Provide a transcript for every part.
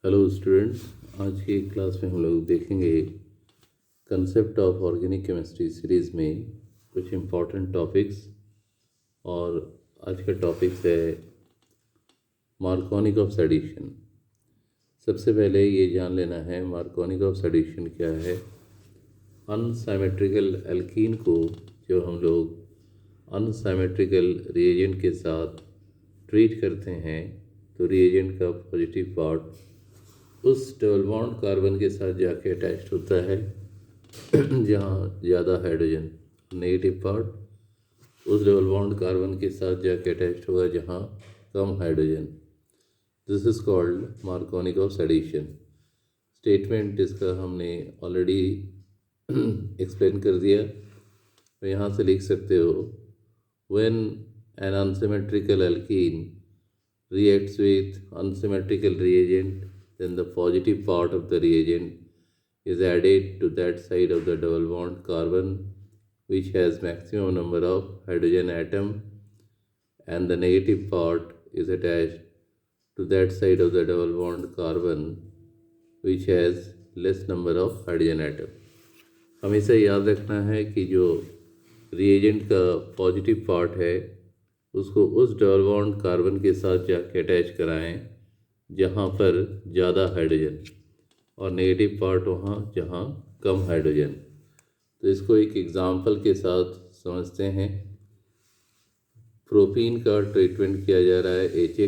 Hello students, आज की class में हम लोग देखेंगे concept of organic chemistry series में कुछ इम्पॉर्टेंट टॉपिक्स। और आज का टॉपिक्स है मार्कोनिक ऑफ सैडिशन। सबसे पहले ये जान लेना है मार्कोनिक ऑफ सैडिशन क्या है। अनसाइमेट्रिकल एल्कीन को जो हम लोग अनसाइमेट्रिकल रिएजेंट के साथ ट्रीट करते हैं तो रिएजेंट का पॉजिटिव पार्ट उस डबल बॉन्ड कार्बन के साथ जाके अटैच्ड होता है जहाँ ज़्यादा हाइड्रोजन, नेगेटिव पार्ट उस डबल बॉन्ड कार्बन के साथ जाके अटैच्ड होगा जहाँ कम hydrogen. This is called Markovnikov addition. Statement इसका हमने ऑलरेडी एक्सप्लेन कर दिया, तो यहाँ से लिख सकते हो when an unsymmetrical alkene reacts with unsymmetrical reagent, then the positive part of the reagent is added to that side of the double bond carbon which has maximum number of hydrogen atom, and the negative part is attached to that side of the double bond carbon which has less number of hydrogen atom. हमेशा याद रखना है कि जो reagent का positive part है उसको उस डबल बॉन्ड कार्बन के साथ जाके अटैच कराएं जहाँ पर ज़्यादा हाइड्रोजन, और नेगेटिव पार्ट वहाँ जहाँ कम हाइड्रोजन। तो इसको एक एग्जांपल के साथ समझते हैं। प्रोपीन का ट्रीटमेंट किया जा रहा है एच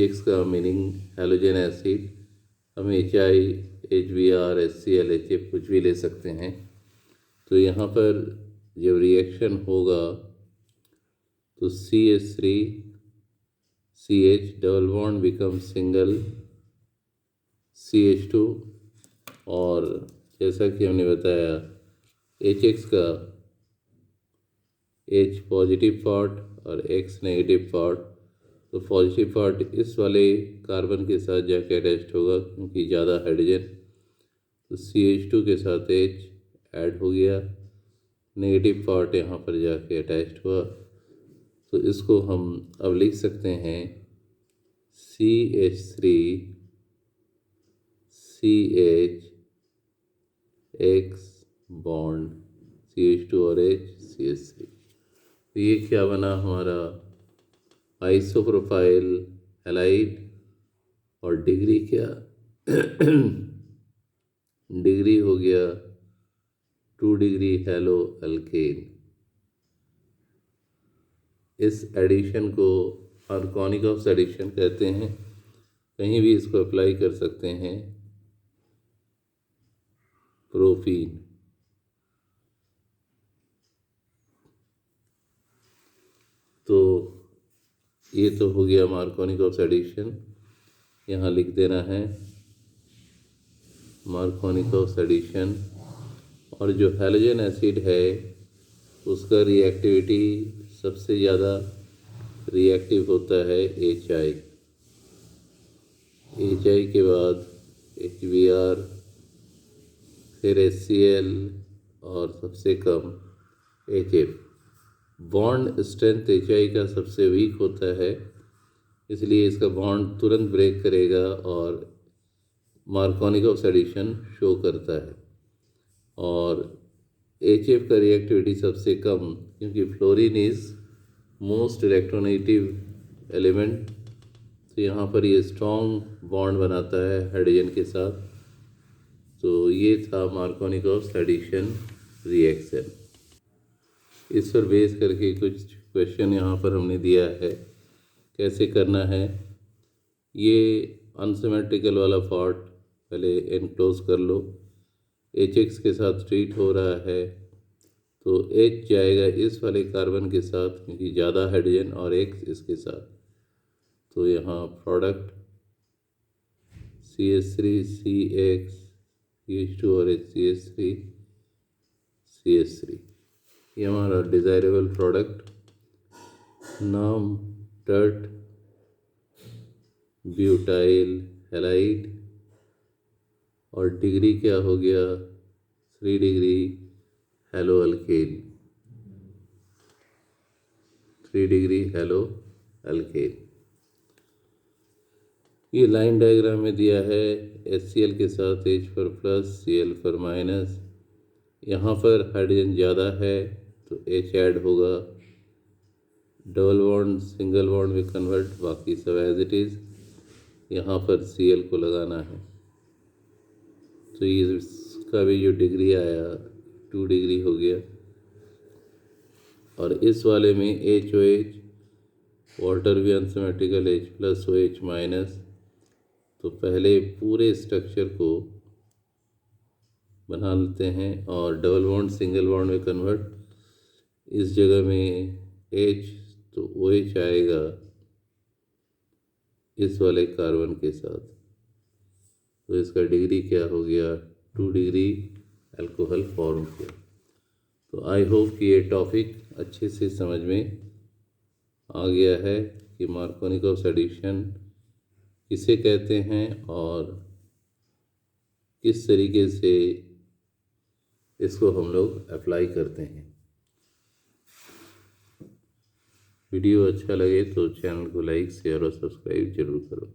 एक्स का मीनिंग हैलोजन एसिड। हम HI, HBr, HCl, HF कुछ भी ले सकते हैं। तो यहाँ पर जब रिएक्शन होगा तो CH3 CH double bond become single CH2, और जैसा कि हमने बताया HX का H पॉजिटिव पार्ट और X नेगेटिव पार्ट, तो पॉजिटिव पार्ट इस वाले कार्बन के साथ जाके अटैच्ड होगा क्योंकि ज़्यादा हाइड्रोजन, तो CH2 के साथ H ऐड हो गया, नेगेटिव पार्ट यहाँ पर जाके अटैच्ड हुआ। तो इसको हम अब लिख सकते हैं CH3 CH X bond CH2 और H CH3। तो ये क्या बना हमारा आइसोप्रोपाइल हैलाइड, और डिग्री क्या डिग्री हो गया 2 डिग्री हैलो एल्केन। इस एडिशन को मार्कोनिक ऑफ सैडिशन कहते हैं। कहीं भी इसको अप्लाई कर सकते हैं। प्रोपीन, तो ये तो हो गया मार्कोनिक ऑफ सैडिशन। यहाँ लिख देना है मार्कोनिक ऑफ सैडिशन। और जो हैलोजन एसिड है उसका रिएक्टिविटी सबसे ज़्यादा रिएक्टिव होता है HI के बाद HBr, फिर HCl और सबसे कम HF। बॉन्ड स्ट्रेंथ HI का सबसे वीक होता है, इसलिए इसका बॉन्ड तुरंत ब्रेक करेगा और मार्कोनिक ऑफ सैडिशन शो करता है। और HF का रिएक्टिविटी सबसे कम, क्योंकि fluorine is most electronegative element, तो यहाँ पर ये स्ट्रॉन्ग बॉन्ड बनाता है हाइड्रोजन के साथ। तो ये था मार्कोनिक ऑफ सैडिशन रिएक्शन। इस पर बेस करके कुछ क्वेश्चन यहाँ पर हमने दिया है, कैसे करना है। ये अनसिमेट्रिकल वाला पार्ट पहले एनक्लोज कर लो। HX के साथ ट्रीट हो रहा है तो H जाएगा इस वाले कार्बन के साथ क्योंकि ज़्यादा हाइड्रोजन, और X इसके साथ। तो यहाँ प्रोडक्ट CH3 CX CH2 और HCH3 CH3, ये हमारा डिज़ायरेबल प्रोडक्ट। नाम टर्ट ब्यूटाइल हैलाइड, और डिग्री क्या हो गया 3 degree hello alkane, 3 degree hello alkane. ये लाइन डायग्राम में दिया है HCl के साथ H पर प्लस Cl पर माइनस। यहाँ पर हाइड्रोजन ज़्यादा है तो H ऐड होगा, डबल बॉन्ड सिंगल बॉन्ड में कन्वर्ट, बाकी सब एज इट इज़। यहाँ पर Cl को लगाना है तो ये इसका भी जो डिग्री आया 2 डिग्री हो गया। और इस वाले में HOH वाटर भी unsymmetrical H plus OH minus. तो पहले पूरे स्ट्रक्चर को बना लेते हैं और डबल बॉन्ड सिंगल बॉन्ड में कन्वर्ट। इस जगह में H तो OH आएगा इस वाले कार्बन के साथ, तो इसका डिग्री क्या हो गया 2 डिग्री अल्कोहल फॉर्म किया। तो आई होप कि ये टॉपिक अच्छे से समझ में आ गया है कि मार्कोनिकॉस एडिशन किसे कहते हैं और किस तरीके से इसको हम लोग अप्लाई करते हैं। वीडियो अच्छा लगे तो चैनल को लाइक शेयर और सब्सक्राइब जरूर करो।